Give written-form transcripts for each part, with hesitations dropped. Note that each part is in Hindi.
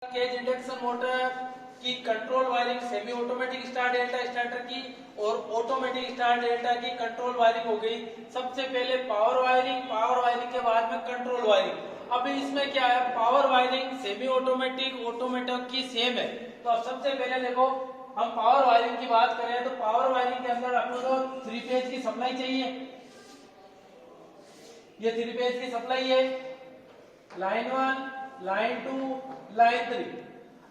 केज इंडक्शन मोटर की control wiring semi automatic star delta starter की और ऑटोमेटिक स्टार डेल्टा की कंट्रोल वायरिंग हो गई। सबसे पहले पावर वायरिंग के बाद में कंट्रोल वायरिंग। अभी इसमें क्या है, power wiring semi automatic automatic की सेम है। तो अब सबसे पहले देखो, हम पावर वायरिंग की बात करें तो पावर वायरिंग के अंदर अपने को 3 फेज की सप्लाई चाहिए। ये 3 फेज की सप्लाई है, लाइन 1, लाइन 2, लाइन 3।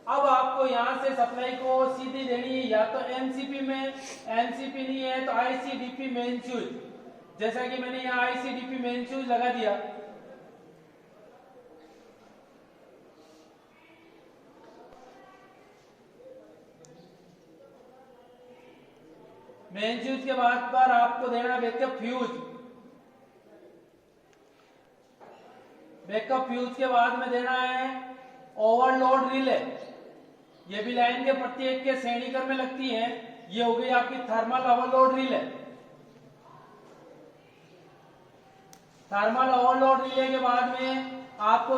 अब आपको यहां से सप्लाई को सीधी देनी है, या तो एनसीपी में, एनसीपी नहीं है तो आईसीडीपी मेन स्विच। जैसा कि मैंने यहाँ आईसीडीपी मेन स्विच लगा दिया। मेन स्विच के बाद पर आपको देना बैकअप फ्यूज। बैकअप फ्यूज के बाद में देना है ओवरलोड रिले। ये भी लाइन के प्रत्येक के श्रेणी क्रम में लगती है। ये हो गई आपकी thermal overload relay. Thermal overload relay के बाद में आपको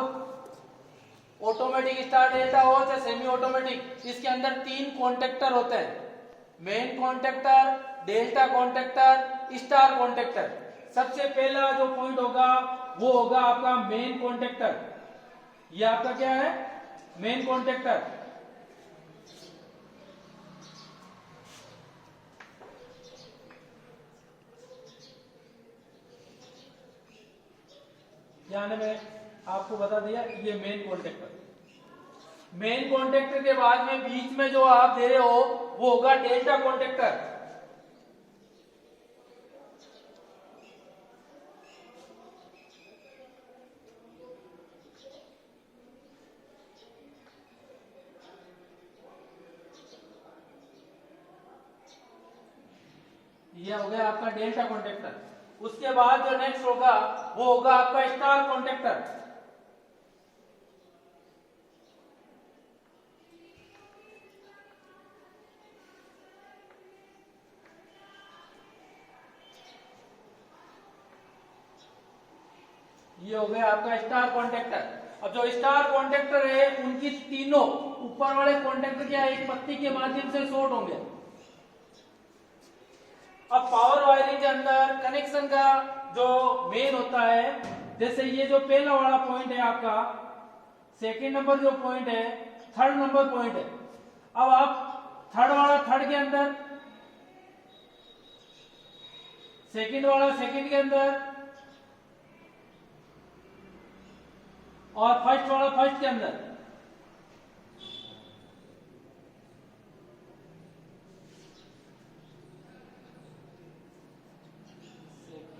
ऑटोमेटिक स्टार डेल्टा हो चाहे सेमी ऑटोमेटिक, इसके अंदर 3 कॉन्टेक्टर होते हैं, main contactor, delta contactor, star contactor. सबसे पहला जो पॉइंट होगा वो होगा आपका मेन कॉन्टेक्टर। ये आपका क्या है, मेन कॉन्टेक्टर। यानी मैं आपको बता दिया, ये मेन कॉन्टेक्टर। मेन कॉन्टेक्टर के बाद में बीच में जो आप दे रहे हो वो होगा डेल्टा कॉन्टेक्टर। ये हो गया आपका डेल्टा कॉन्टेक्टर। उसके बाद जो नेक्स्ट होगा वो होगा आपका स्टार कॉन्टेक्टर। ये हो गया आपका स्टार कॉन्टेक्टर। अब जो स्टार कॉन्टेक्टर है उनकी तीनों ऊपर वाले कॉन्टेक्टर क्या है, एक पत्ती के माध्यम से शॉर्ट होंगे। अब पावर वायरिंग के अंदर कनेक्शन का जो मेन होता है, जैसे ये जो पहला वाला पॉइंट है आपका, सेकंड नंबर जो पॉइंट है, थर्ड नंबर पॉइंट है। अब आप थर्ड के अंदर, सेकंड वाला सेकंड के अंदर और फर्स्ट वाला फर्स्ट के अंदर।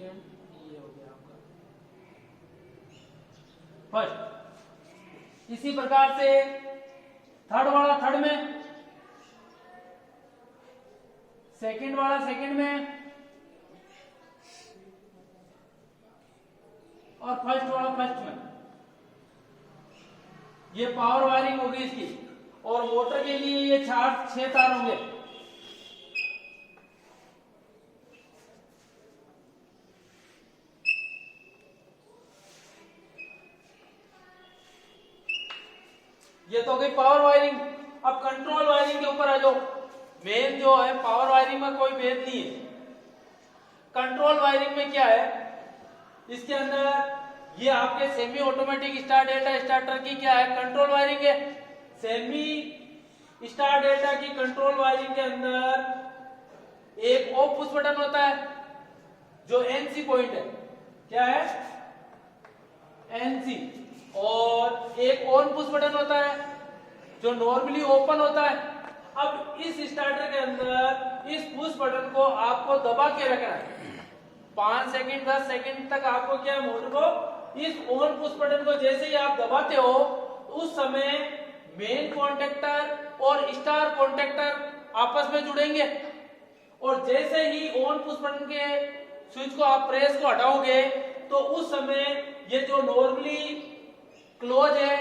ये हो गया आपका फर्स्ट। इसी प्रकार से थर्ड वाला थर्ड में, सेकंड वाला सेकंड में और फर्स्ट वाला फर्स्ट में। ये पावर वायरिंग होगी इसकी। और मोटर के लिए ये 6 तार होंगे। ये तो हो गई पावर वायरिंग। अब कंट्रोल वायरिंग के ऊपर आ जाओ। मेन जो है, पावर वायरिंग में कोई भेद नहीं है। कंट्रोल वायरिंग में क्या है, इसके अंदर ये आपके semi automatic star delta starter की क्या है, कंट्रोल वायरिंग है। सेमी स्टार डेल्टा की कंट्रोल वायरिंग के अंदर एक ऑफ पुश बटन होता है जो एनसी पॉइंट है, क्या है, एनसी। और एक ऑन पुश बटन होता है जो नॉर्मली ओपन होता है। अब इस स्टार्टर के अंदर इस पुश बटन को आपको दबा के रखना है 5 सेकंड 10 सेकंड तक। आपको क्या है, मोटर को इस ऑन पुश बटन को जैसे ही आप दबाते हो उस समय मेन कॉन्टेक्टर और स्टार कॉन्टेक्टर आपस में जुड़ेंगे। और जैसे ही ऑन पुश बटन के स्विच को आप प्रेस को हटाओगे तो उस समय ये जो नॉर्मली क्लोज है,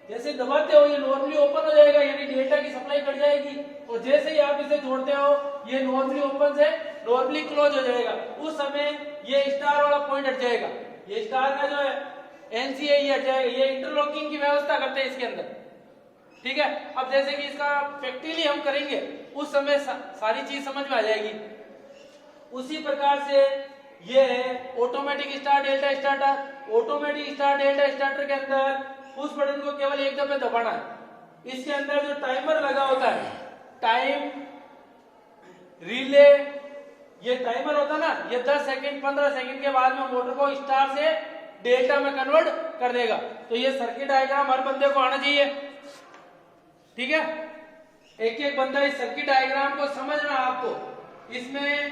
जैसे दबाते हो ये नॉर्मली ओपन हो जाएगा, यानी डेल्टा की सप्लाई कट जाएगी। और जैसे ही आप इसे जोड़ते हो ये नॉर्मली ओपन से नॉर्मली क्लोज हो जाएगा। उस समय ये स्टार वाला पॉइंट हट जाएगा। ये स्टार का जो है एनसीए ये इंटरलॉकिंग की व्यवस्था करते हैं इसके अंदर। ठीक है। अब जैसे कि इसका प्रैक्टिकली हम करेंगे उस समय सारी चीज समझ में आ जाएगी। उसी प्रकार से ये है automatic start delta starter. Automatic start delta starter के अंदर पुश बटन को केवल एक दफे दबाना है। इसके अंदर जो टाइमर लगा होता है, टाइम रिले, ये टाइमर होता है ना, ये 10 सेकंड 15 सेकंड के बाद में मोटर को स्टार से डेल्टा में कन्वर्ट कर देगा। तो ये सर्किट डायग्राम हर बंदे को आना चाहिए, ठीक है। एक एक बंदा इस सर्किट डायग्राम को समझना आपको। इसमें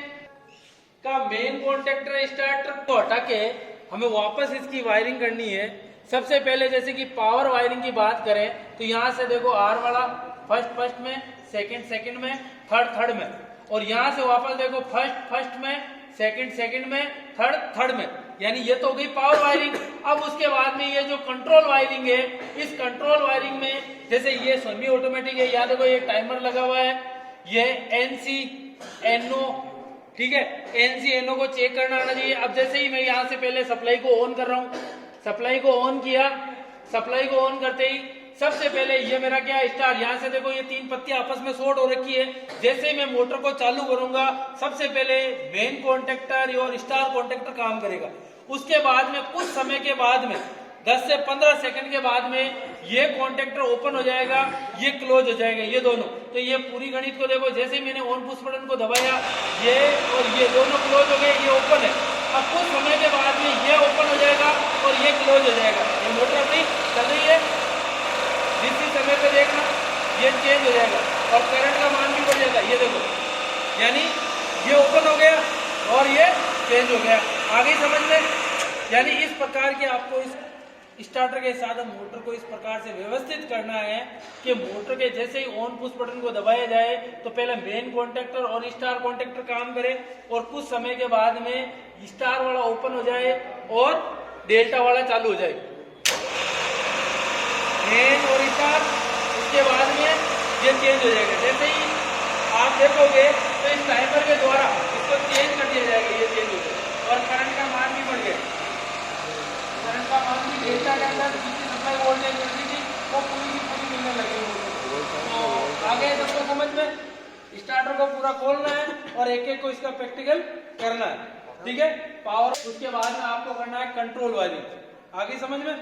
का मेन कॉन्टेक्टर स्टार्टर को हटा के हमें वापस इसकी वायरिंग करनी है। सबसे पहले जैसे कि पावर वायरिंग की बात करें तो यहाँ से देखो आर वाला फर्स्ट में, सेकंड में, थर्ड में, और यहाँ से वापस देखो फर्स्ट में, सेकंड में, थर्ड में, यानी ये तो हो गई पावर वायरिंग। अब उसके बाद में ये जो कंट्रोल वायरिंग है, इस कंट्रोल वायरिंग में जैसे ये सेमी ऑटोमेटिक है, यहाँ देखो ये टाइमर लगा हुआ है, ये NC NO, ठीक है, NC NO को चेक करना आना चाहिए। अब जैसे ही मैं यहाँ से पहले सप्लाई को ऑन कर रहा हूँ, सप्लाई को ऑन किया, सप्लाई को ऑन करते ही सबसे पहले ये मेरा क्या स्टार, यहाँ से देखो ये 3 पत्तियां आपस में शॉर्ट हो रखी है। जैसे ही मैं मोटर को चालू करूंगा सबसे पहले मेन कॉन्टेक्टर और स्टार कॉन्टेक्टर काम करेगा। उसके बाद में कुछ समय के बाद में 10 से 15 सेकंड के बाद में ये कॉन्टेक्टर ओपन हो जाएगा, ये क्लोज हो जाएगा, ये दोनों। तो ये पूरी गणित को देखो, जैसे ही मैंने ऑन पुश बटन को दबाया ये और ये दोनों क्लोज हो गए, ये ओपन है। अब कुछ समय के बाद में ये ओपन हो जाएगा और ये क्लोज हो जाएगा। ये मोटर अपनी चल रही है, जिस समय पे देखना ये चेंज हो जाएगा और करंट का मान भी बढ़ जाएगा। ये देखो, यानी ये ओपन हो गया और ये चेंज हो गया। आगे समझ में, यानी इस प्रकार के आपको इस स्टार्टर के साथ मोटर को इस प्रकार से व्यवस्थित करना है कि मोटर के जैसे ही ऑन पुश बटन को दबाया जाए तो पहले मेन कॉन्टेक्टर और स्टार कॉन्टेक्टर काम करे और कुछ समय के बाद में स्टार वाला ओपन हो जाए और डेल्टा वाला चालू हो जाए। मेन और स्टार, उसके बाद में ये चेंज हो जाएगा। जैसे ही आप देखोगे तो इस टाइमर के द्वारा इसको चेंज कर दिया जाएगा, ये चेंज हो जाएगा और करंट का मान भी बढ़ गया। करंट का मान भी डेल्टा के अंदर जितनी सप्लाई वोल्टेज मिलती थी वो पूरी की पूरी मिलने लगी। तो आगे सबको समझ में, स्टार्टर को पूरा खोलना है और एक एक को इसका प्रैक्टिकल करना है, ठीक है। पावर, उसके बाद में आपको करना है कंट्रोल वायरिंग। आगे समझ में।